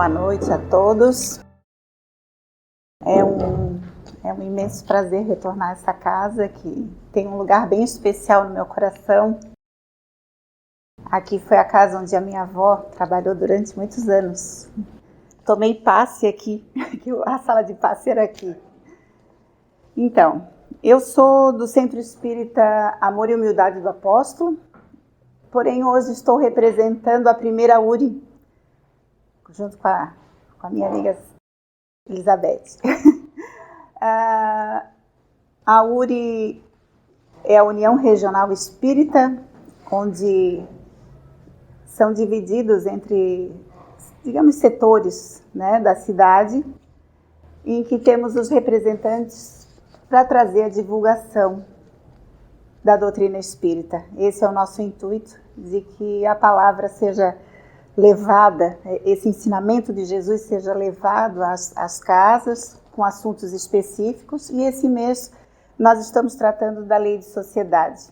boa noite a todos. É um imenso prazer retornar a essa casa, que tem um lugar bem especial no meu coração. Aqui foi a casa onde a minha avó trabalhou durante muitos anos. Tomei passe aqui, a sala de passe era aqui. Então, eu sou do Centro Espírita Amor e Humildade do Apóstolo, porém hoje estou representando a primeira URI, junto com a minha amiga Elizabeth. A URI é a União Regional Espírita, onde são divididos entre, digamos, setores, né, da cidade, em que temos os representantes para trazer a divulgação da doutrina espírita. Esse é o nosso intuito, de que a palavra seja levada, esse ensinamento de Jesus seja levado às casas, com assuntos específicos, e esse mês nós estamos tratando da lei de sociedade.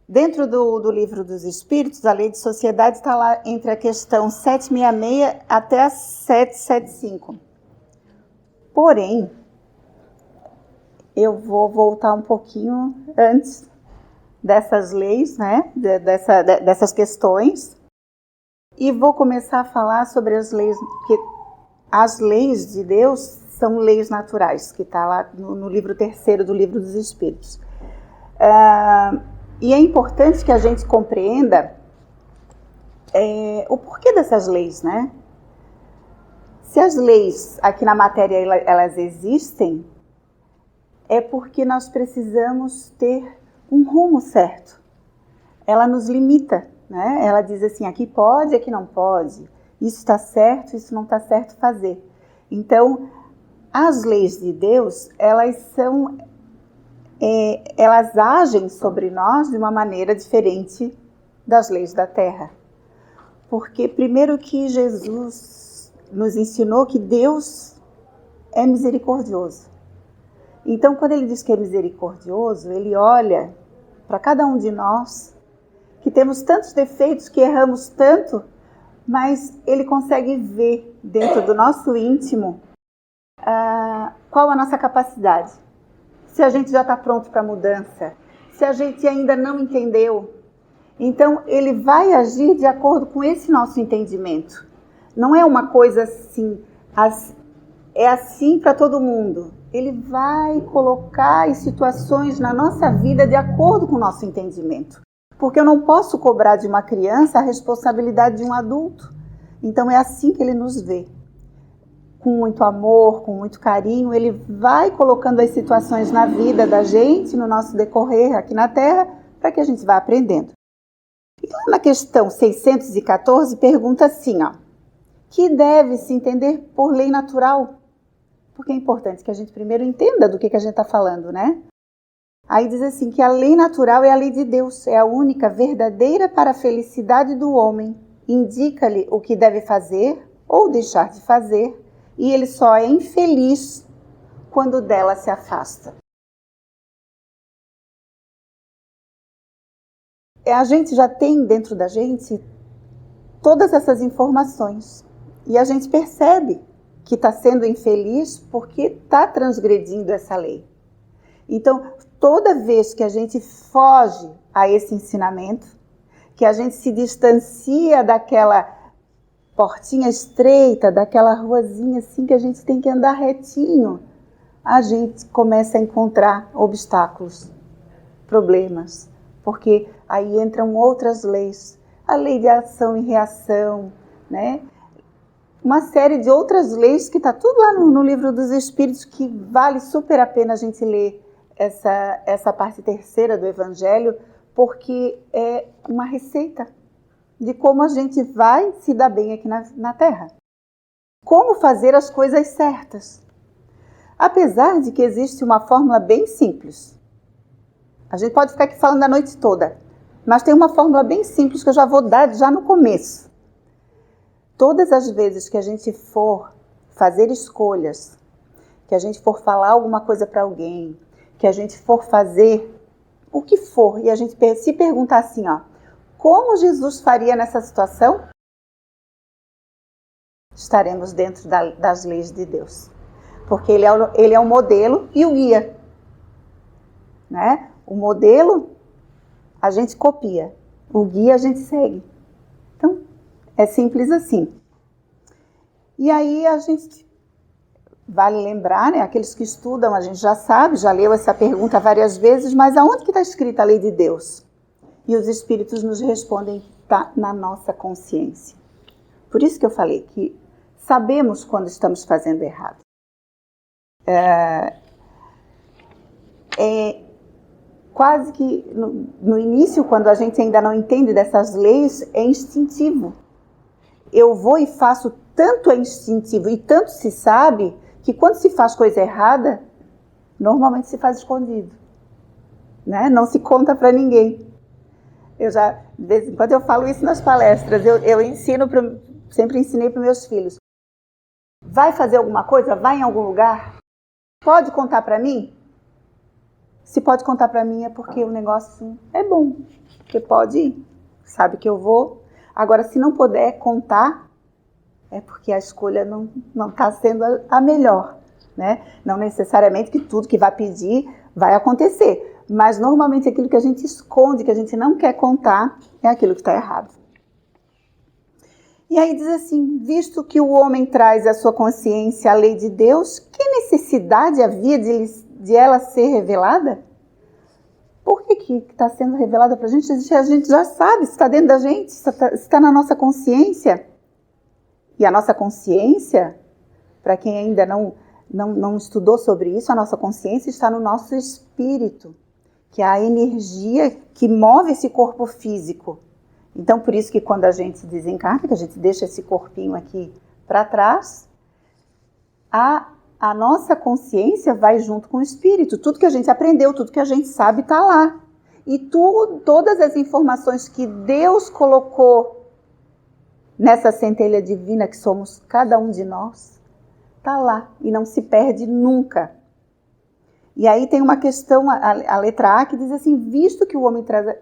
Dentro do livro dos Espíritos, a lei de sociedade está lá entre a questão 766 até a 775. Porém, eu vou voltar um pouquinho antes dessas leis, né, dessas questões, e vou começar a falar sobre as leis, que as leis de Deus são leis naturais, que está lá no livro 3º do livro dos Espíritos. E é importante que a gente compreenda o porquê dessas leis, né? Se as leis aqui na matéria elas existem, é porque nós precisamos ter um rumo certo. Ela nos limita, né? Ela diz assim, aqui pode, aqui não pode. Isso está certo, isso não está certo fazer. Então, as leis de Deus, elas agem sobre nós de uma maneira diferente das leis da terra. Porque primeiro que Jesus nos ensinou que Deus é misericordioso. Então, quando ele diz que é misericordioso, ele olha para cada um de nós, que temos tantos defeitos, que erramos tanto, mas ele consegue ver dentro do nosso íntimo qual a nossa capacidade. Se a gente já está pronto para a mudança, se a gente ainda não entendeu. Então, ele vai agir de acordo com esse nosso entendimento. Não é uma coisa assim, é assim para todo mundo. Ele vai colocar as situações na nossa vida de acordo com o nosso entendimento. Porque eu não posso cobrar de uma criança a responsabilidade de um adulto. Então é assim que ele nos vê. Com muito amor, com muito carinho, ele vai colocando as situações na vida da gente, no nosso decorrer aqui na Terra, para que a gente vá aprendendo. E lá na questão 614, pergunta assim, que deve se entender por lei natural? Porque é importante que a gente primeiro entenda do que a gente está falando, né? Aí diz assim, que a lei natural é a lei de Deus, é a única verdadeira para a felicidade do homem. Indica-lhe o que deve fazer ou deixar de fazer, e ele só é infeliz quando dela se afasta. A gente já tem dentro da gente todas essas informações, e a gente percebe que está sendo infeliz porque está transgredindo essa lei. Então, toda vez que a gente foge a esse ensinamento, que a gente se distancia daquela portinha estreita, daquela ruazinha assim que a gente tem que andar retinho, a gente começa a encontrar obstáculos, problemas, porque aí entram outras leis, a lei de ação e reação, né? Uma série de outras leis que está tudo lá no livro dos Espíritos, que vale super a pena a gente ler essa parte 3ª do Evangelho, porque é uma receita de como a gente vai se dar bem aqui na Terra. Como fazer as coisas certas. Apesar de que existe uma fórmula bem simples. A gente pode ficar aqui falando a noite toda, mas tem uma fórmula bem simples que eu já vou dar já no começo. Todas as vezes que a gente for fazer escolhas, que a gente for falar alguma coisa para alguém, que a gente for fazer o que for, e a gente se perguntar assim, como Jesus faria nessa situação? Estaremos dentro das leis de Deus. Porque ele é o modelo e o guia. Né? O modelo a gente copia, o guia a gente segue. Então, é simples assim. E aí a gente vale lembrar, né? Aqueles que estudam, a gente já sabe, já leu essa pergunta várias vezes, mas aonde que está escrita a lei de Deus? E os Espíritos nos respondem que está na nossa consciência. Por isso que eu falei que sabemos quando estamos fazendo errado. Quase que no início, quando a gente ainda não entende dessas leis, é instintivo. Eu vou e faço, tanto é instintivo e tanto se sabe, que quando se faz coisa errada, normalmente se faz escondido. Né? Não se conta para ninguém. De vez em quando eu falo isso nas palestras, eu ensino, sempre ensinei para meus filhos. Vai fazer alguma coisa? Vai em algum lugar? Pode contar para mim? Se pode contar para mim é porque o negócio é bom. Porque pode ir. Sabe que eu vou. Agora, se não puder contar, é porque a escolha não está sendo a melhor. Né? Não necessariamente que tudo que vai pedir vai acontecer. Mas, normalmente, aquilo que a gente esconde, que a gente não quer contar, é aquilo que está errado. E aí diz assim, visto que o homem traz à sua consciência a lei de Deus, que necessidade havia de ela ser revelada? Por que está sendo revelada para a gente? A gente já sabe, está dentro da gente, está na nossa consciência. E a nossa consciência, para quem ainda não estudou sobre isso, a nossa consciência está no nosso espírito, que é a energia que move esse corpo físico. Então, por isso que quando a gente desencarna, que a gente deixa esse corpinho aqui para trás, a nossa consciência vai junto com o espírito. Tudo que a gente aprendeu, tudo que a gente sabe está lá. E todas as informações que Deus colocou nessa centelha divina que somos cada um de nós, está lá e não se perde nunca. E aí tem uma questão, a letra A, que diz assim, visto que o homem traz...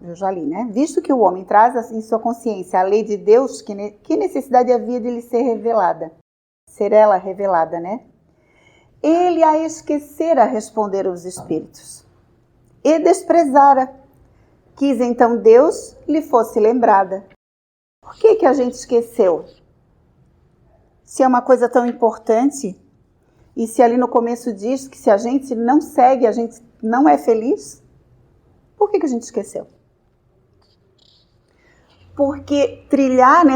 eu já li, né? Visto que o homem traz em sua consciência a lei de Deus, que necessidade havia de lhe ser revelada? Ser ela revelada, né? Ele a esquecera, responderam os espíritos, e desprezara. Quis então Deus lhe fosse lembrada. Por que a gente esqueceu? Se é uma coisa tão importante, e se ali no começo diz que se a gente não segue, a gente não é feliz, por que a gente esqueceu? Porque trilhar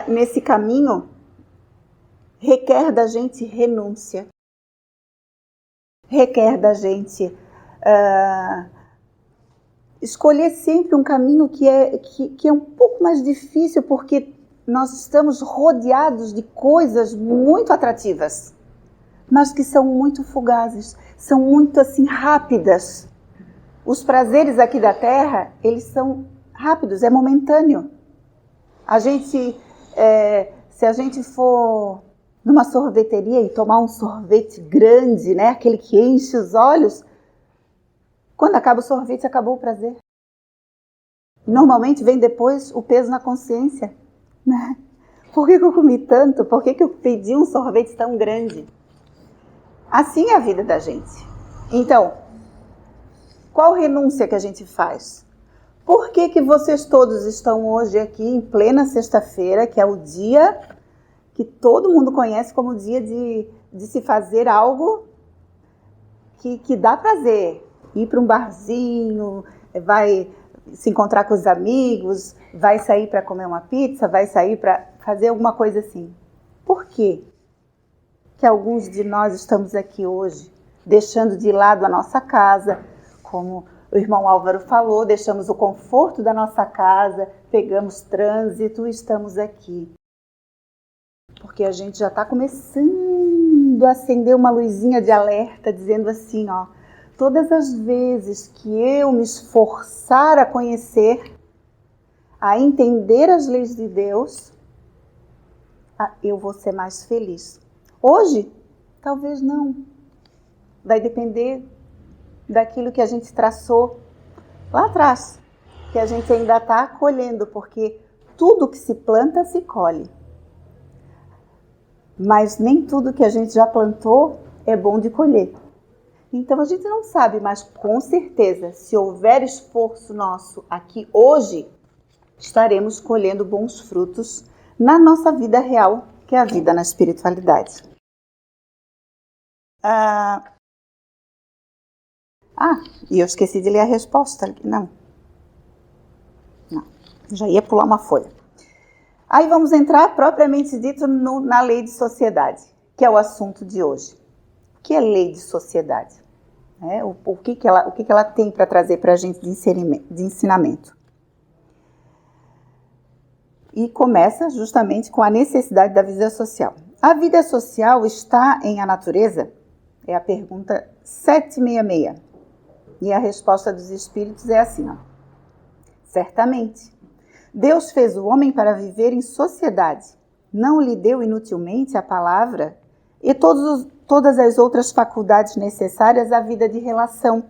nesse caminho requer da gente renúncia. Requer da gente escolher sempre um caminho que é um pouco mais difícil, porque nós estamos rodeados de coisas muito atrativas, mas que são muito fugazes, são muito assim rápidas. Os prazeres aqui da Terra, eles são rápidos, é momentâneo. Se a gente for numa sorveteria e tomar um sorvete grande, né, aquele que enche os olhos, quando acaba o sorvete, acabou o prazer. Normalmente vem depois o peso na consciência. Né? Por que eu comi tanto? Por que eu pedi um sorvete tão grande? Assim é a vida da gente. Então, qual renúncia que a gente faz? Por que vocês todos estão hoje aqui em plena sexta-feira, que é o dia que todo mundo conhece como o dia de se fazer algo que dá prazer? Ir para um barzinho, vai se encontrar com os amigos, vai sair para comer uma pizza, vai sair para fazer alguma coisa assim. Por quê que alguns de nós estamos aqui hoje, deixando de lado a nossa casa, como o irmão Álvaro falou, deixamos o conforto da nossa casa, pegamos trânsito e estamos aqui? Porque a gente já está começando a acender uma luzinha de alerta, dizendo assim, ó, todas as vezes que eu me esforçar a conhecer, a entender as leis de Deus, eu vou ser mais feliz. Hoje, talvez não. Vai depender daquilo que a gente traçou lá atrás. que a gente ainda está colhendo, porque tudo que se planta se colhe. Mas nem tudo que a gente já plantou é bom de colher. Então a gente não sabe, mas com certeza, se houver esforço nosso aqui hoje, estaremos colhendo bons frutos na nossa vida real, que é a vida na espiritualidade. E eu esqueci de ler a resposta. Não, já ia pular uma folha. Aí vamos entrar, propriamente dito, na lei de sociedade, que é o assunto de hoje. O que é lei de sociedade? O que ela tem para trazer para a gente de ensinamento? E começa justamente com a necessidade da vida social. A vida social está em a natureza? É a pergunta 766. E a resposta dos espíritos é assim, ó. Certamente. Deus fez o homem para viver em sociedade. Não lhe deu inutilmente a palavra e todas as outras faculdades necessárias à vida de relação.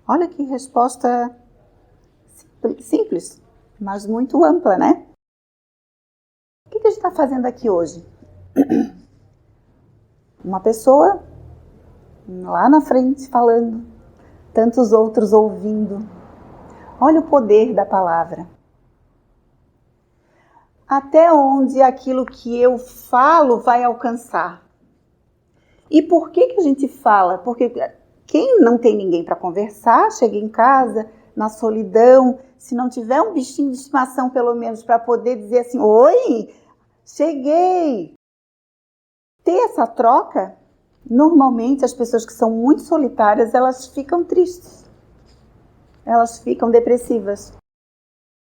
Olha que resposta simples, mas muito ampla, né? O que a gente está fazendo aqui hoje? Uma pessoa lá na frente falando, tantos outros ouvindo. Olha o poder da palavra. Até onde aquilo que eu falo vai alcançar? E por que a gente fala? Porque quem não tem ninguém para conversar, chega em casa, na solidão, se não tiver um bichinho de estimação, pelo menos, para poder dizer assim, oi, cheguei. Ter essa troca, normalmente as pessoas que são muito solitárias, elas ficam tristes. Elas ficam depressivas.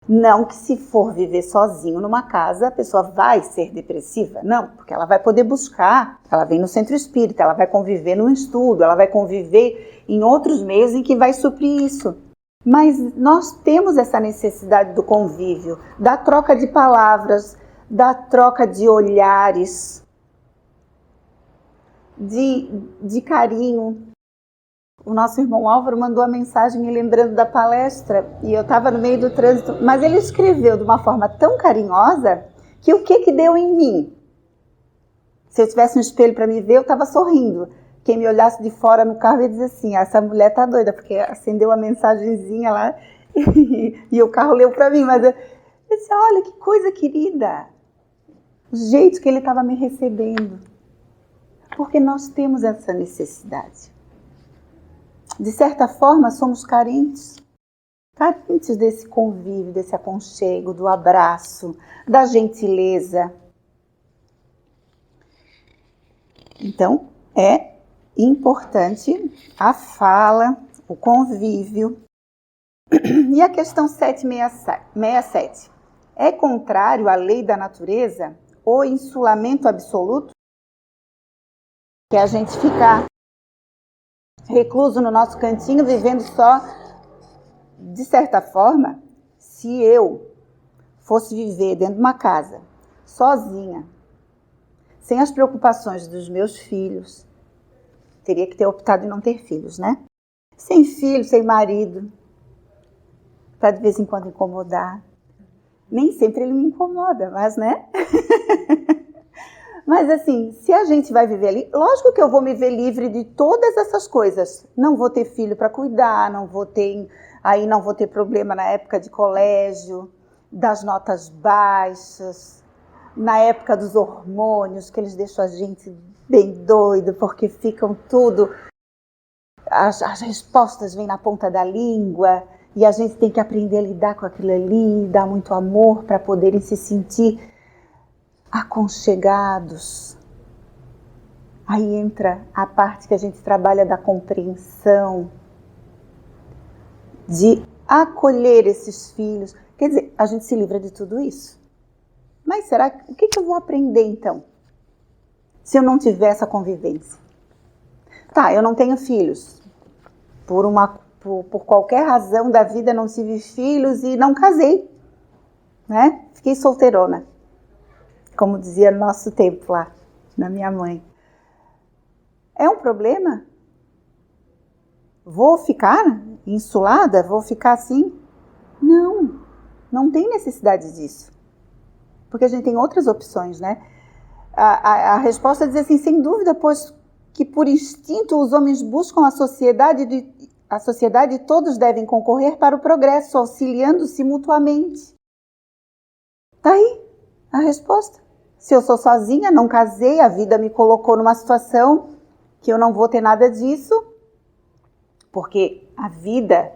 Não que se for viver sozinho numa casa, a pessoa vai ser depressiva. Não, porque ela vai poder buscar, ela vem no centro espírita, ela vai conviver num estudo, ela vai conviver em outros meios em que vai suprir isso. Mas nós temos essa necessidade do convívio, da troca de palavras, da troca de olhares, de carinho. O nosso irmão Álvaro mandou a mensagem me lembrando da palestra e eu estava no meio do trânsito, mas ele escreveu de uma forma tão carinhosa que o que deu em mim? Se eu tivesse um espelho para me ver, eu estava sorrindo. Quem me olhasse de fora no carro ia dizer assim, essa mulher tá doida, porque acendeu a mensagenzinha lá e o carro leu para mim, mas eu disse, olha que coisa querida, o jeito que ele estava me recebendo, porque nós temos essa necessidade. De certa forma, somos carentes desse convívio, desse aconchego, do abraço, da gentileza. Então, é importante a fala, o convívio. E a questão 767. É contrário à lei da natureza o insulamento absoluto? Que a gente fica recluso no nosso cantinho, vivendo só, de certa forma, se eu fosse viver dentro de uma casa, sozinha, sem as preocupações dos meus filhos, teria que ter optado em não ter filhos, né? Sem filho, sem marido, para de vez em quando incomodar. Nem sempre ele me incomoda, mas né? Mas assim, se a gente vai viver ali, lógico que eu vou me ver livre de todas essas coisas. Não vou ter filho para cuidar, não vou ter problema na época de colégio, das notas baixas, na época dos hormônios, que eles deixam a gente bem doido, porque ficam tudo, as respostas vêm na ponta da língua, e a gente tem que aprender a lidar com aquilo ali, dar muito amor para poderem se sentir aconchegados. Aí entra a parte que a gente trabalha da compreensão, de acolher esses filhos. Quer dizer, a gente se livra de tudo isso. Mas o que eu vou aprender então? Se eu não tiver essa convivência? Tá, eu não tenho filhos. Por qualquer razão da vida não tive filhos e não casei, né? Fiquei solteirona, como dizia no nosso tempo lá, na minha mãe. É um problema? Vou ficar insulada? Vou ficar assim? Não tem necessidade disso. Porque a gente tem outras opções, né? A resposta diz assim, sem dúvida, pois que por instinto os homens buscam a sociedade e todos devem concorrer para o progresso, auxiliando-se mutuamente. Tá aí a resposta. Se eu sou sozinha, não casei, a vida me colocou numa situação que eu não vou ter nada disso, porque a vida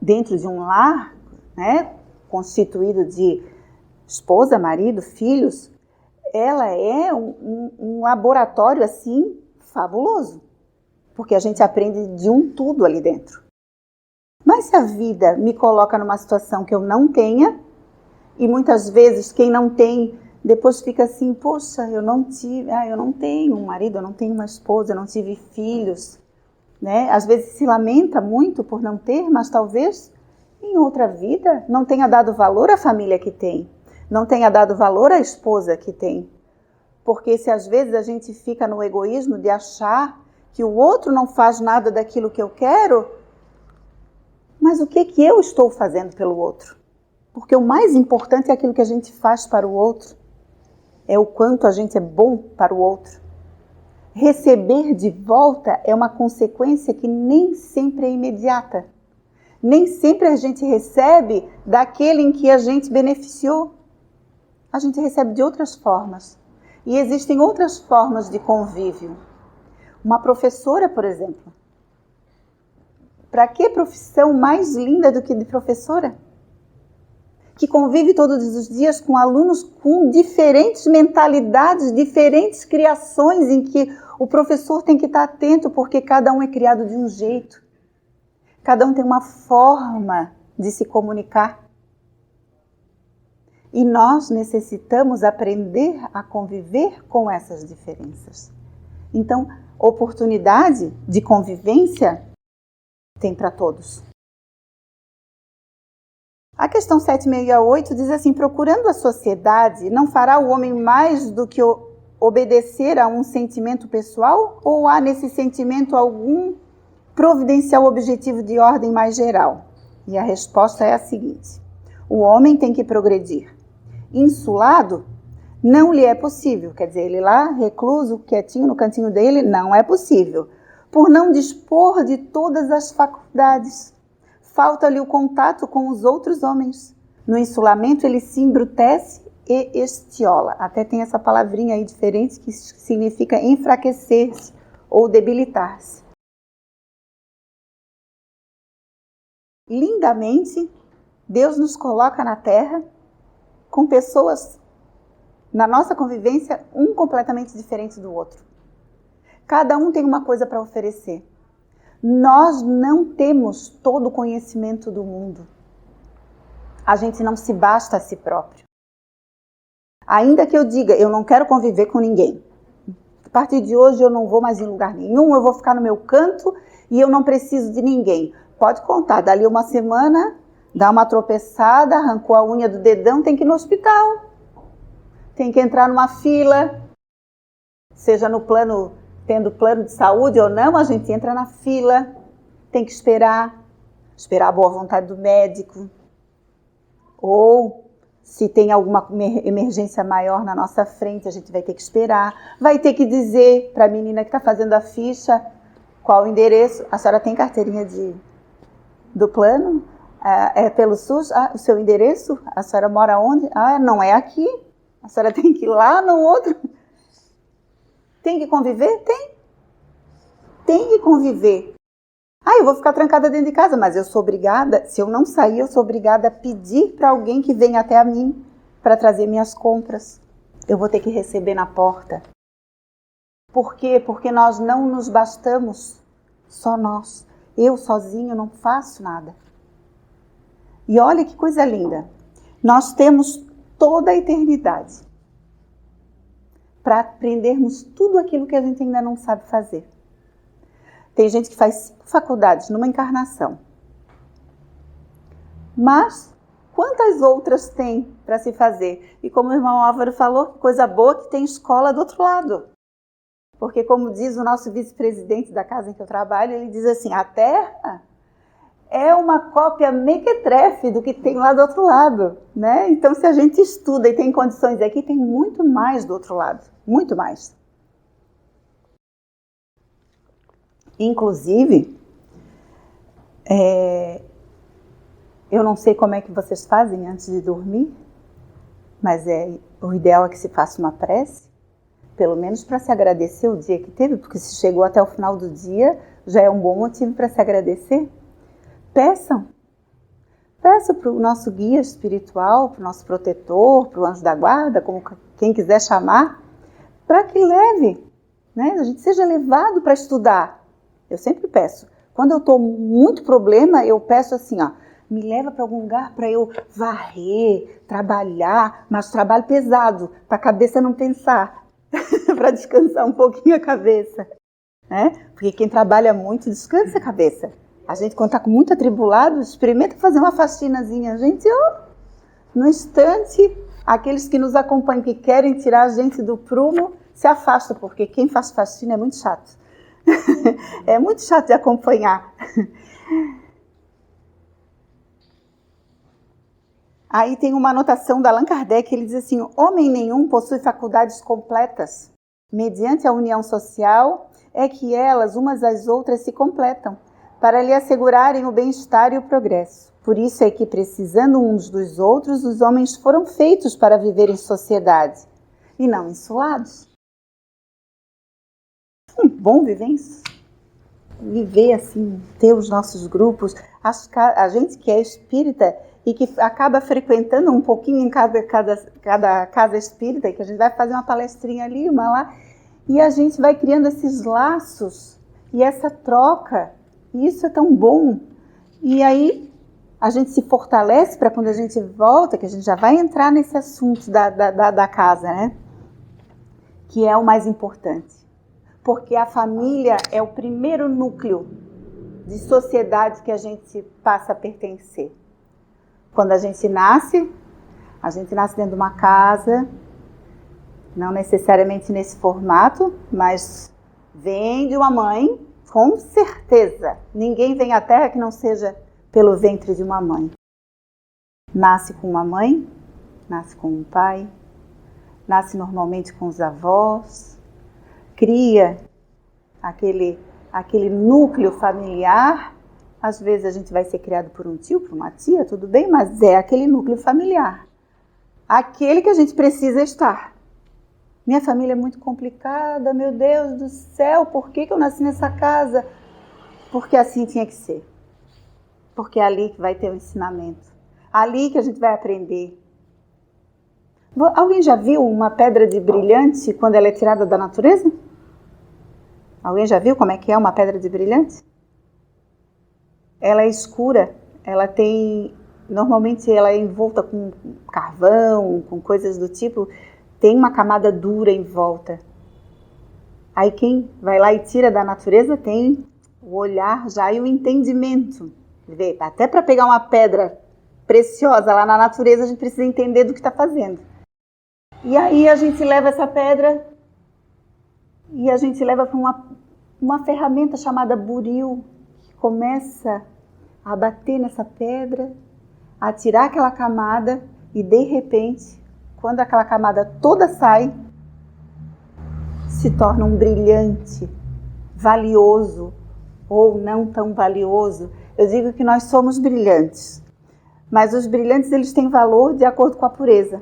dentro de um lar, né, constituído de esposa, marido, filhos, ela é um laboratório assim fabuloso, porque a gente aprende de um tudo ali dentro. Mas se a vida me coloca numa situação que eu não tenha, e muitas vezes quem não tem depois fica assim, poxa, eu não tenho um marido, eu não tenho uma esposa, eu não tive filhos, né? Às vezes se lamenta muito por não ter, mas talvez em outra vida não tenha dado valor à família que tem, não tenha dado valor à esposa que tem. Porque se às vezes a gente fica no egoísmo de achar que o outro não faz nada daquilo que eu quero, mas o que eu estou fazendo pelo outro? Porque o mais importante é aquilo que a gente faz para o outro, é o quanto a gente é bom para o outro. Receber de volta é uma consequência que nem sempre é imediata. Nem sempre a gente recebe daquele em que a gente beneficiou. A gente recebe de outras formas. E existem outras formas de convívio. Uma professora, por exemplo. Para que profissão mais linda do que de professora? Que convive todos os dias com alunos com diferentes mentalidades, diferentes criações, em que o professor tem que estar atento, porque cada um é criado de um jeito. Cada um tem uma forma de se comunicar. E nós necessitamos aprender a conviver com essas diferenças. Então, oportunidade de convivência tem para todos. A questão 768 diz assim, procurando a sociedade, não fará o homem mais do que obedecer a um sentimento pessoal ou há nesse sentimento algum providencial objetivo de ordem mais geral? E a resposta é a seguinte, o homem tem que progredir. Insulado, não lhe é possível, quer dizer, ele lá, recluso, quietinho no cantinho dele, não é possível, por não dispor de todas as faculdades. Falta-lhe o contato com os outros homens. No insulamento ele se embrutece e estiola. Até tem essa palavrinha aí diferente que significa enfraquecer-se ou debilitar-se. Lindamente, Deus nos coloca na terra com pessoas, na nossa convivência, um completamente diferente do outro. Cada um tem uma coisa para oferecer. Nós não temos todo o conhecimento do mundo. A gente não se basta a si próprio. Ainda que eu diga, eu não quero conviver com ninguém. A partir de hoje eu não vou mais em lugar nenhum, eu vou ficar no meu canto e eu não preciso de ninguém. Pode contar, dali uma semana, dá uma tropeçada, arrancou a unha do dedão, tem que ir no hospital. Tem que entrar numa fila, seja no plano, tendo plano de saúde ou não, a gente entra na fila, tem que esperar a boa vontade do médico, ou se tem alguma emergência maior na nossa frente, a gente vai ter que esperar, vai ter que dizer para a menina que está fazendo a ficha qual o endereço, a senhora tem carteirinha do plano? É pelo SUS? O seu endereço? A senhora mora onde? Não é aqui, a senhora tem que ir lá no outro. Tem que conviver? Tem que conviver. Eu vou ficar trancada dentro de casa, mas eu sou obrigada, se eu não sair, eu sou obrigada a pedir para alguém que venha até a mim para trazer minhas compras. Eu vou ter que receber na porta. Por quê? Porque nós não nos bastamos, só nós. Eu sozinho não faço nada. E olha que coisa linda. Nós temos toda a eternidade para aprendermos tudo aquilo que a gente ainda não sabe fazer. Tem gente que faz 5 faculdades numa encarnação. Mas quantas outras tem para se fazer? E como o irmão Álvaro falou, que coisa boa que tem escola do outro lado. Porque como diz o nosso vice-presidente da casa em que eu trabalho, ele diz assim, a Terra é uma cópia mequetrefe do que tem lá do outro lado, né? Então, se a gente estuda e tem condições aqui, tem muito mais do outro lado, muito mais. Inclusive, eu não sei como é que vocês fazem antes de dormir, mas o ideal é que se faça uma prece, pelo menos para se agradecer o dia que teve, porque se chegou até o final do dia, já é um bom motivo para se agradecer. Peçam para o nosso guia espiritual, para o nosso protetor, para o anjo da guarda, como quem quiser chamar, para que leve, né? A gente seja levado para estudar. Eu sempre peço. Quando eu estou muito problema, eu peço assim, ó, me leva para algum lugar para eu varrer, trabalhar, mas trabalho pesado, para a cabeça não pensar, para descansar um pouquinho a cabeça, né? Porque quem trabalha muito descansa a cabeça. A gente, quando está com muito atribulado, experimenta fazer uma faxinazinha. A gente, no instante, aqueles que nos acompanham, que querem tirar a gente do prumo, se afastam, porque quem faz faxina é muito chato. É muito chato de acompanhar. Aí tem uma anotação da Allan Kardec, ele diz assim, homem nenhum possui faculdades completas. Mediante a união social, é que elas, umas às outras, se completam, para lhe assegurarem o bem-estar e o progresso. Por isso é que, precisando uns dos outros, os homens foram feitos para viver em sociedade, e não isolados. Bom viver assim, ter os nossos grupos, a gente que é espírita e que acaba frequentando um pouquinho em cada casa espírita, que a gente vai fazer uma palestrinha ali, uma lá, e a gente vai criando esses laços e essa troca, e isso é tão bom. E aí a gente se fortalece para quando a gente volta, que a gente já vai entrar nesse assunto da casa, né? Que é o mais importante. Porque a família é o primeiro núcleo de sociedade que a gente passa a pertencer. Quando a gente nasce dentro de uma casa, não necessariamente nesse formato, mas vem de uma mãe, com certeza. Ninguém vem à Terra que não seja pelo ventre de uma mãe. Nasce com uma mãe, nasce com um pai, nasce normalmente com os avós, cria aquele núcleo familiar. Às vezes a gente vai ser criado por um tio, por uma tia, tudo bem, mas é aquele núcleo familiar. Aquele que a gente precisa estar. Minha família é muito complicada, meu Deus do céu, por que eu nasci nessa casa? Porque assim tinha que ser. Porque é ali que vai ter o ensinamento. Ali que a gente vai aprender. Alguém já viu uma pedra de brilhante quando ela é tirada da natureza? Alguém já viu como é que é uma pedra de brilhante? Ela é escura, normalmente ela é envolta com carvão, com coisas do tipo, tem uma camada dura em volta. Aí quem vai lá e tira da natureza tem o olhar já e o entendimento. Até para pegar uma pedra preciosa lá na natureza, a gente precisa entender do que está fazendo. E aí a gente leva essa pedra e a gente leva para uma ferramenta chamada buril, que começa a bater nessa pedra, a tirar aquela camada e de repente, quando aquela camada toda sai, se torna um brilhante, valioso ou não tão valioso. Eu digo que nós somos brilhantes, mas os brilhantes eles têm valor de acordo com a pureza.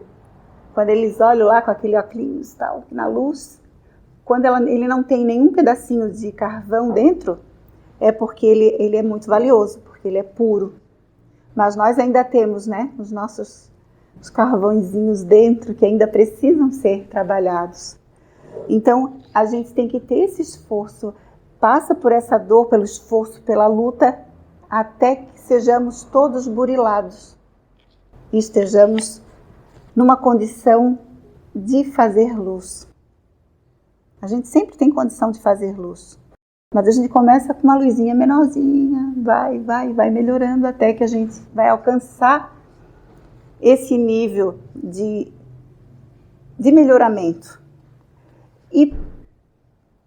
Quando eles olham lá com aquele óculos tal, na luz, quando ele não tem nenhum pedacinho de carvão dentro, é porque ele é muito valioso, porque ele é puro. Mas nós ainda temos, né, os carvõezinhos dentro que ainda precisam ser trabalhados. Então, a gente tem que ter esse esforço, passa por essa dor, pelo esforço, pela luta, até que sejamos todos burilados e estejamos numa condição de fazer luz. A gente sempre tem condição de fazer luz. Mas a gente começa com uma luzinha menorzinha, vai melhorando até que a gente vai alcançar esse nível de melhoramento. E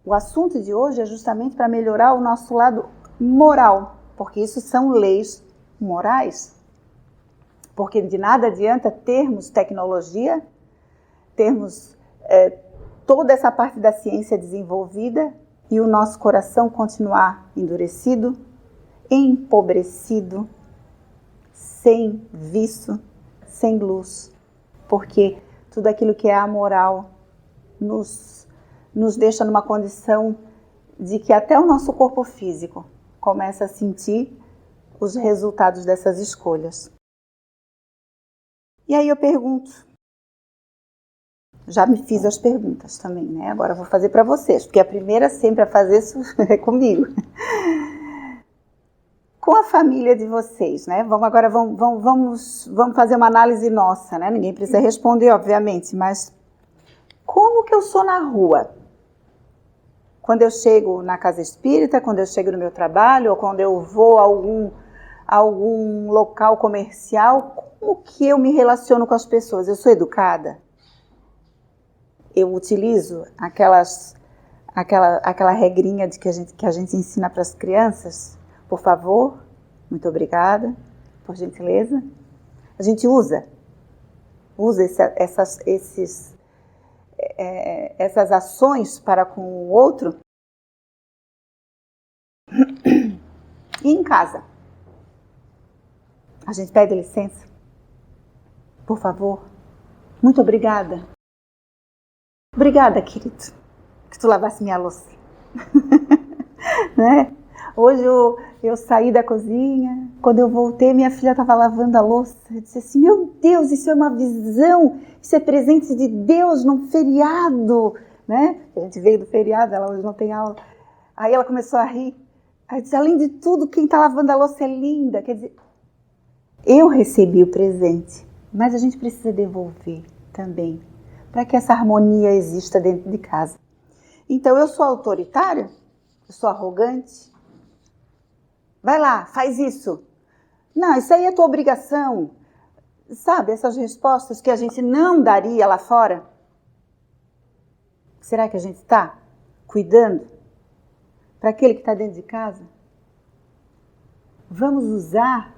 o assunto de hoje é justamente para melhorar o nosso lado moral. porque isso são leis morais. Porque de nada adianta termos tecnologia, termos toda essa parte da ciência desenvolvida e o nosso coração continuar endurecido, empobrecido, sem vício, sem luz. Porque tudo aquilo que é amoral nos deixa numa condição de que até o nosso corpo físico começa a sentir os resultados dessas escolhas. E aí eu pergunto, já me fiz as perguntas também, né? Agora eu vou fazer para vocês, porque a primeira sempre a fazer isso é comigo. Com a família de vocês, né? Vamos fazer uma análise nossa, né? Ninguém precisa responder, obviamente, mas como que eu sou na rua? Quando eu chego na casa espírita, quando eu chego no meu trabalho, ou quando eu vou a algum local comercial, como que eu me relaciono com as pessoas? Eu sou educada? Eu utilizo aquela regrinha que a gente ensina para as crianças? Por favor, muito obrigada, por gentileza. A gente usa essas ações para com o outro. E em casa? A gente pede licença? Por favor, muito obrigada. Obrigada, querido, que tu lavasse minha louça. Né? Hoje eu saí da cozinha, quando eu voltei, minha filha estava lavando a louça. Eu disse assim, meu Deus, isso é uma visão, isso é presente de Deus num feriado, né? A gente veio do feriado, ela hoje não tem aula. Aí ela começou a rir. Aí eu disse, além de tudo, quem está lavando a louça é linda. Quer dizer, eu recebi o presente, mas a gente precisa devolver também, para que essa harmonia exista dentro de casa. Então, eu sou autoritária? Eu sou arrogante? Vai lá, faz isso. Não, isso aí é tua obrigação. Sabe, essas respostas que a gente não daria lá fora? Será que a gente está cuidando para aquele que está dentro de casa? Vamos usar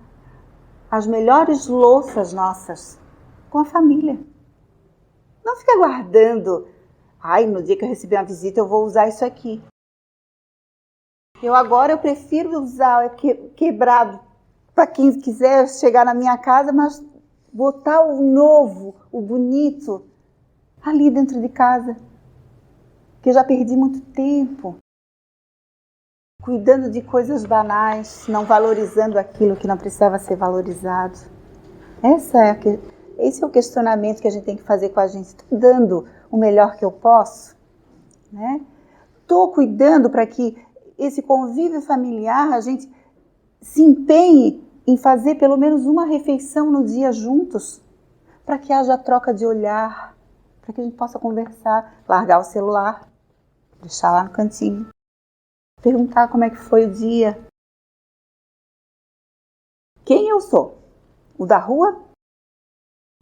as melhores louças nossas com a família. Não fica guardando. Ai, no dia que eu receber uma visita eu vou usar isso aqui. Eu prefiro usar quebrado para quem quiser chegar na minha casa, mas botar o novo, o bonito, ali dentro de casa. Que eu já perdi muito tempo cuidando de coisas banais, não valorizando aquilo que não precisava ser valorizado. Esse é o questionamento que a gente tem que fazer com a gente. Estou dando o melhor que eu posso? Né? Estou cuidando para que esse convívio familiar, a gente se empenhe em fazer pelo menos uma refeição no dia juntos, para que haja troca de olhar, para que a gente possa conversar, largar o celular, deixar lá no cantinho, perguntar como é que foi o dia. Quem eu sou? O da rua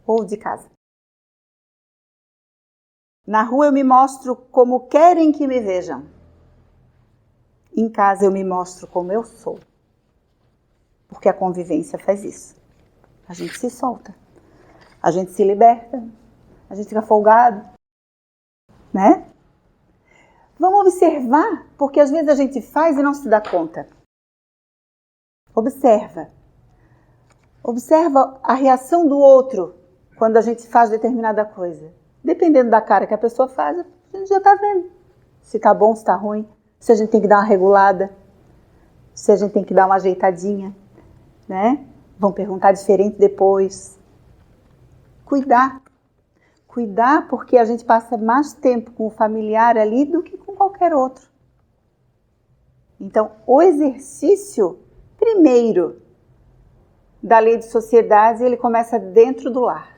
ou o de casa? Na rua eu me mostro como querem que me vejam. Em casa eu me mostro como eu sou. Porque a convivência faz isso. A gente se solta. A gente se liberta. A gente fica folgado. Né? Vamos observar, porque às vezes a gente faz e não se dá conta. Observa. Observa a reação do outro quando a gente faz determinada coisa. Dependendo da cara que a pessoa faz, a gente já está vendo. Se está bom, se está ruim. Se a gente tem que dar uma regulada. Se a gente tem que dar uma ajeitadinha. Né? Vão perguntar diferente depois. Cuidar. Cuidar porque a gente passa mais tempo com o familiar ali do que com qualquer outro. Então, o exercício, primeiro, da lei de sociedade, ele começa dentro do lar.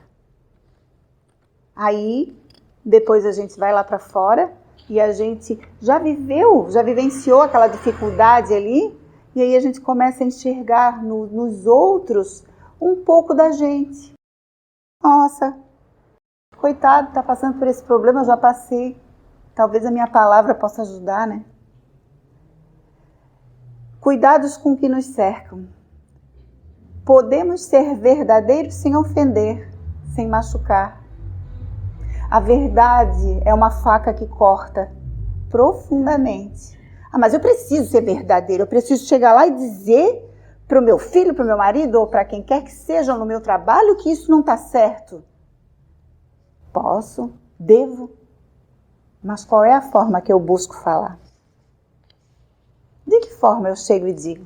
Aí, depois a gente vai lá para fora e a gente já vivenciou aquela dificuldade ali, e aí a gente começa a enxergar nos outros um pouco da gente. Nossa, coitado, está passando por esse problema, eu já passei. Talvez a minha palavra possa ajudar, né? Cuidados com o que nos cercam. Podemos ser verdadeiros sem ofender, sem machucar. A verdade é uma faca que corta profundamente. Mas eu preciso ser verdadeiro, eu preciso chegar lá e dizer para o meu filho, para o meu marido ou para quem quer que seja no meu trabalho que isso não está certo. Posso, devo, mas qual é a forma que eu busco falar? De que forma eu chego e digo?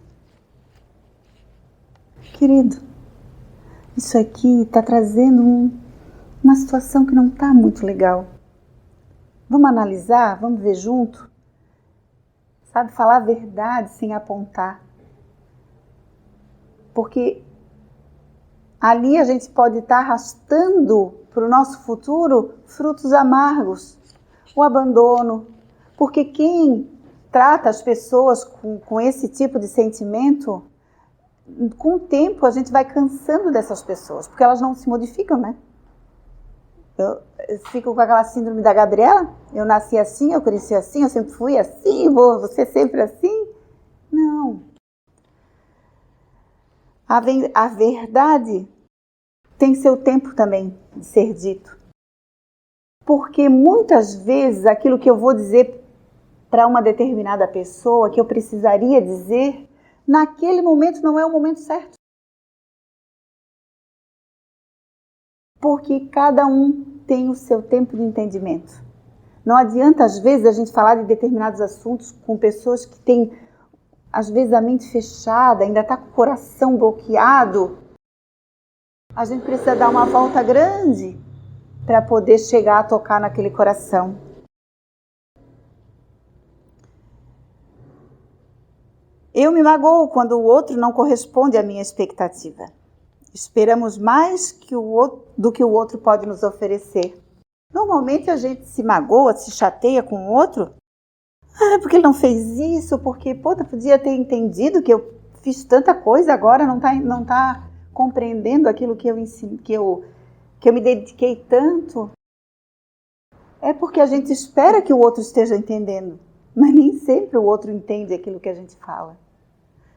Querido, isso aqui está trazendo uma situação que não está muito legal. Vamos analisar, vamos ver junto? Sabe, falar a verdade sem apontar. Porque ali a gente pode estar arrastando para o nosso futuro frutos amargos, o abandono. Porque quem trata as pessoas com esse tipo de sentimento, com o tempo a gente vai cansando dessas pessoas, porque elas não se modificam, né? Eu fico com aquela síndrome da Gabriela, eu nasci assim, eu cresci assim, eu sempre fui assim, vou ser sempre assim. Não. A verdade tem seu tempo também de ser dito. Porque muitas vezes aquilo que eu vou dizer para uma determinada pessoa, que eu precisaria dizer, naquele momento não é o momento certo. Porque cada um tem o seu tempo de entendimento. Não adianta, às vezes, a gente falar de determinados assuntos com pessoas que têm, às vezes, a mente fechada, ainda está com o coração bloqueado. A gente precisa dar uma volta grande para poder chegar a tocar naquele coração. Eu me magoo quando o outro não corresponde à minha expectativa. Esperamos mais do que o outro pode nos oferecer. Normalmente a gente se magoa, se chateia com o outro. Porque ele não fez isso, porque podia ter entendido que eu fiz tanta coisa, agora não tá compreendendo aquilo que eu ensino, que eu me dediquei tanto. É porque a gente espera que o outro esteja entendendo, mas nem sempre o outro entende aquilo que a gente fala.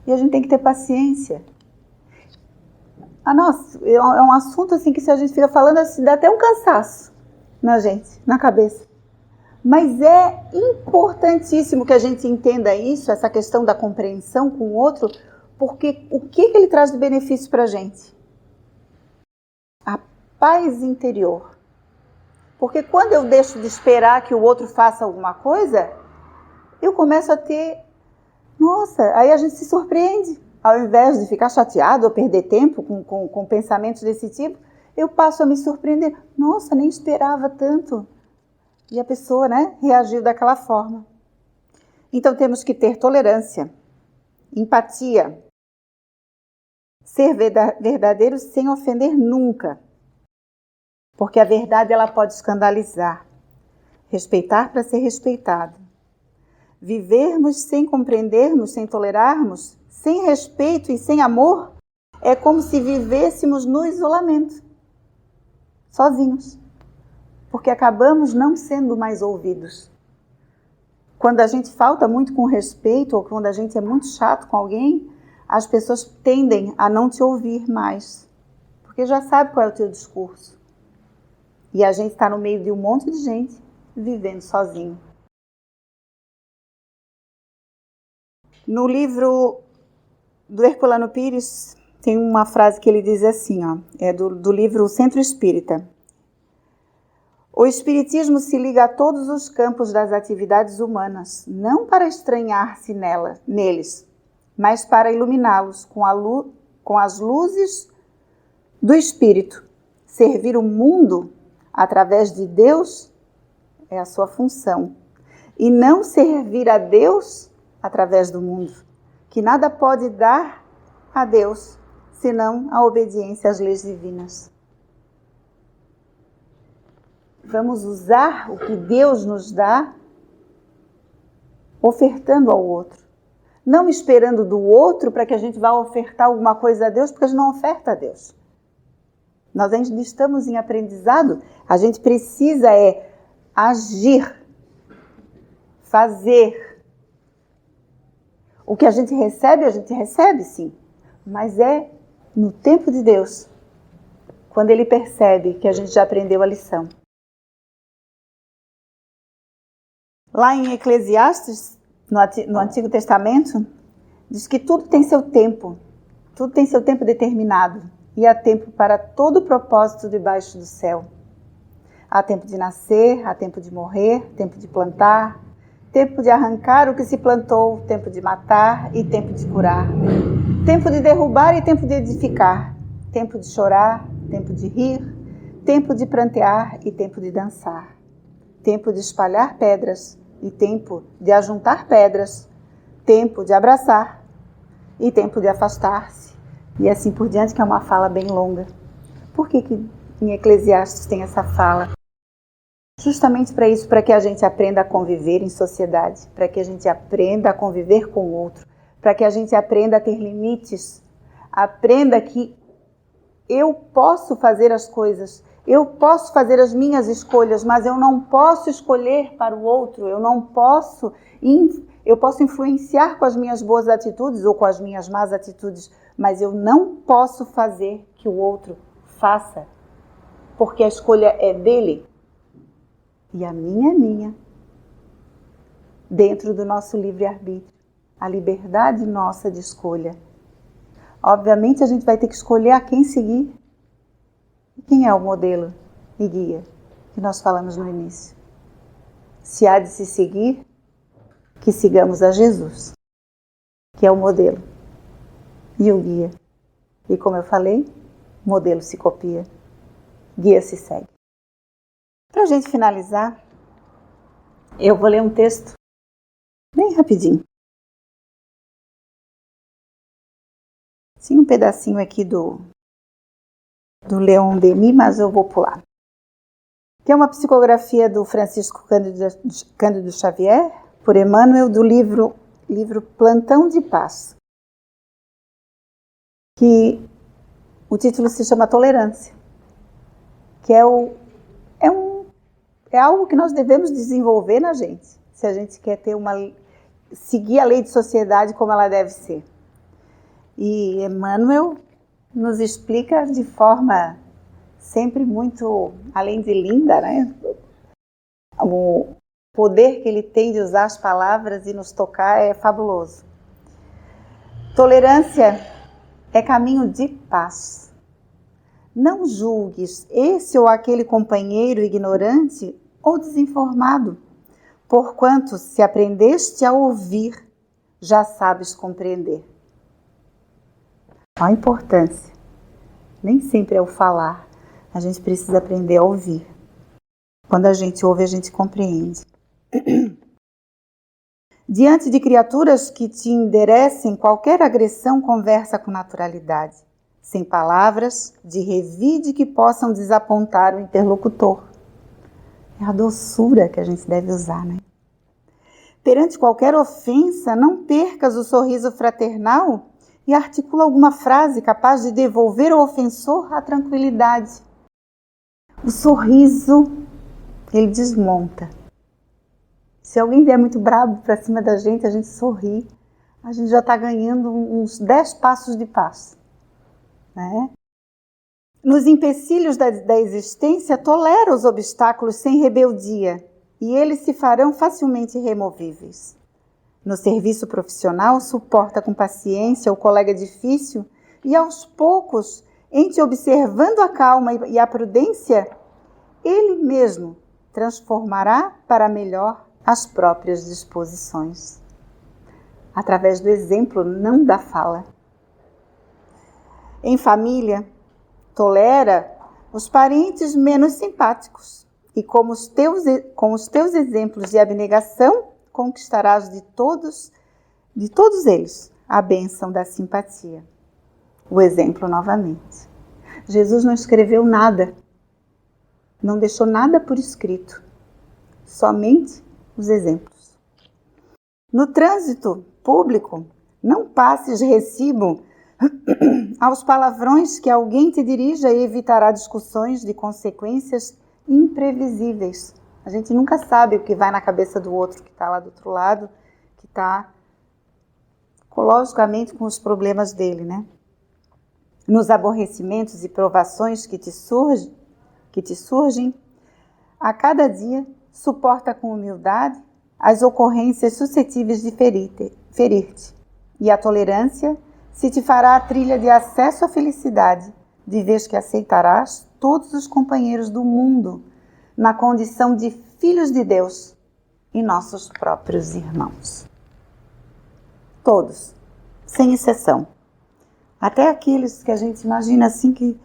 E a gente tem que ter paciência. Nossa, é um assunto assim que se a gente fica falando assim, dá até um cansaço na gente, na cabeça. Mas é importantíssimo que a gente entenda isso, essa questão da compreensão com o outro, porque o que ele traz de benefício para a gente? A paz interior. Porque quando eu deixo de esperar que o outro faça alguma coisa, eu começo a ter... Nossa, aí a gente se surpreende. Ao invés de ficar chateado ou perder tempo com pensamentos desse tipo, eu passo a me surpreender. Nossa, nem esperava tanto. E a pessoa, né, reagiu daquela forma. Então temos que ter tolerância, empatia, ser verdadeiro sem ofender nunca. Porque a verdade ela pode escandalizar. Respeitar para ser respeitado. Vivermos sem compreendermos, sem tolerarmos, sem respeito e sem amor, é como se vivêssemos no isolamento, sozinhos. Porque acabamos não sendo mais ouvidos. Quando a gente falta muito com respeito, ou quando a gente é muito chato com alguém, as pessoas tendem a não te ouvir mais. Porque já sabe qual é o teu discurso. E a gente está no meio de um monte de gente vivendo sozinho. No livro do Herculano Pires, tem uma frase que ele diz assim, é do livro Centro Espírita. O Espiritismo se liga a todos os campos das atividades humanas, não para estranhar-se neles, mas para iluminá-los com as luzes do Espírito. Servir o mundo através de Deus é a sua função, e não servir a Deus através do mundo, que nada pode dar a Deus, senão a obediência às leis divinas. Vamos usar o que Deus nos dá, ofertando ao outro. Não esperando do outro para que a gente vá ofertar alguma coisa a Deus, porque a gente não oferta a Deus. Nós ainda estamos em aprendizado, a gente precisa agir, fazer. O que a gente recebe sim, mas é no tempo de Deus, quando Ele percebe que a gente já aprendeu a lição. Lá em Eclesiastes, no Antigo Testamento, diz que tudo tem seu tempo determinado, e há tempo para todo propósito debaixo do céu. Há tempo de nascer, há tempo de morrer, tempo de plantar, tempo de arrancar o que se plantou, tempo de matar e tempo de curar, tempo de derrubar e tempo de edificar, tempo de chorar, tempo de rir, tempo de prantear e tempo de dançar, tempo de espalhar pedras e tempo de ajuntar pedras, tempo de abraçar e tempo de afastar-se, e assim por diante, que é uma fala bem longa. Por que em Eclesiastes tem essa fala? Justamente para isso, para que a gente aprenda a conviver em sociedade, para que a gente aprenda a conviver com o outro, para que a gente aprenda a ter limites, aprenda que eu posso fazer as coisas, eu posso fazer as minhas escolhas, mas eu não posso escolher para o outro, eu posso influenciar com as minhas boas atitudes ou com as minhas más atitudes, mas eu não posso fazer que o outro faça, porque a escolha é dele. E a minha é minha, dentro do nosso livre-arbítrio, a liberdade nossa de escolha. Obviamente a gente vai ter que escolher a quem seguir. E quem é o modelo e guia que nós falamos no início? Se há de se seguir, que sigamos a Jesus, que é o modelo e o guia. E como eu falei, modelo se copia, guia se segue. Para a gente finalizar, eu vou ler um texto bem rapidinho. Sim, um pedacinho aqui do Leon Denis, mas eu vou pular. Que é uma psicografia do Francisco Cândido Xavier, por Emmanuel, do livro Plantão de Paz. Que o título se chama Tolerância, que é algo que nós devemos desenvolver na gente, se a gente quer seguir a lei de sociedade como ela deve ser. E Emmanuel nos explica de forma sempre muito, além de linda, né? O poder que ele tem de usar as palavras e nos tocar é fabuloso. Tolerância é caminho de paz. Não julgues esse ou aquele companheiro ignorante ou desinformado, porquanto, se aprendeste a ouvir, já sabes compreender. A importância nem sempre é o falar, a gente precisa aprender a ouvir. Quando a gente ouve, a gente compreende. Diante de criaturas que te enderecem qualquer agressão, conversa com naturalidade, sem palavras de revide que possam desapontar o interlocutor. É a doçura que a gente deve usar, né? Perante qualquer ofensa, não percas o sorriso fraternal e articula alguma frase capaz de devolver ao ofensor a tranquilidade. O sorriso, ele desmonta. Se alguém vier muito bravo para cima da gente, a gente sorri, a gente já está ganhando uns 10 passos de paz, né? Nos empecilhos da existência, tolera os obstáculos sem rebeldia, e eles se farão facilmente removíveis. No serviço profissional, suporta com paciência o colega difícil e, aos poucos, em te observando a calma e a prudência, ele mesmo transformará para melhor as próprias disposições. Através do exemplo, não da fala. Em família, tolera os parentes menos simpáticos e com os teus exemplos de abnegação conquistarás de todos eles a bênção da simpatia. O exemplo novamente. Jesus não escreveu nada, não deixou nada por escrito, somente os exemplos. No trânsito público, não passes recibo aos palavrões que alguém te dirija e evitará discussões de consequências imprevisíveis. A gente nunca sabe o que vai na cabeça do outro que está lá do outro lado, que está logicamente com os problemas dele, né? Nos aborrecimentos e provações que te surgem, a cada dia suporta com humildade as ocorrências suscetíveis de ferir-te. E a tolerância se te fará a trilha de acesso à felicidade, de vez que aceitarás todos os companheiros do mundo na condição de filhos de Deus e nossos próprios irmãos. Todos, sem exceção. Até aqueles que a gente imagina assim que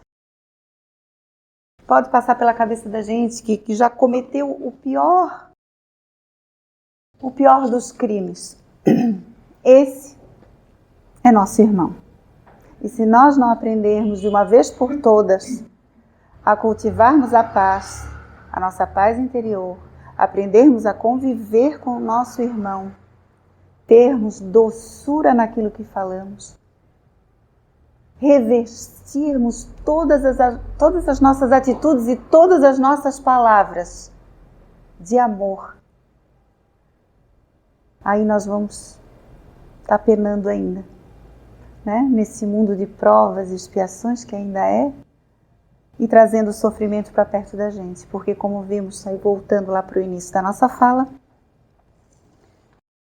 pode passar pela cabeça da gente, que já cometeu o pior dos crimes. Esse é nosso irmão. E se nós não aprendermos de uma vez por todas a cultivarmos a paz, a nossa paz interior, aprendermos a conviver com o nosso irmão, termos doçura naquilo que falamos, revestirmos todas as nossas atitudes e todas as nossas palavras de amor, aí nós vamos estar penando ainda, né? Nesse mundo de provas e expiações que ainda é, e trazendo o sofrimento para perto da gente, porque como vimos, aí voltando lá para o início da nossa fala,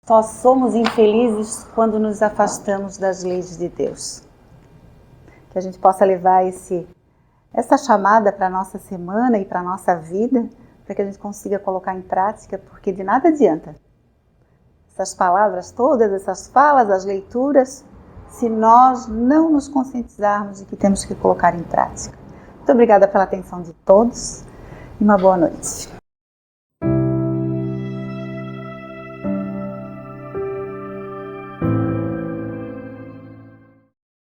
só somos infelizes quando nos afastamos das leis de Deus. Que a gente possa levar essa chamada para a nossa semana e para a nossa vida, para que a gente consiga colocar em prática, porque de nada adianta essas palavras todas, essas falas, as leituras, se nós não nos conscientizarmos de que temos que colocar em prática. Muito obrigada pela atenção de todos e uma boa noite.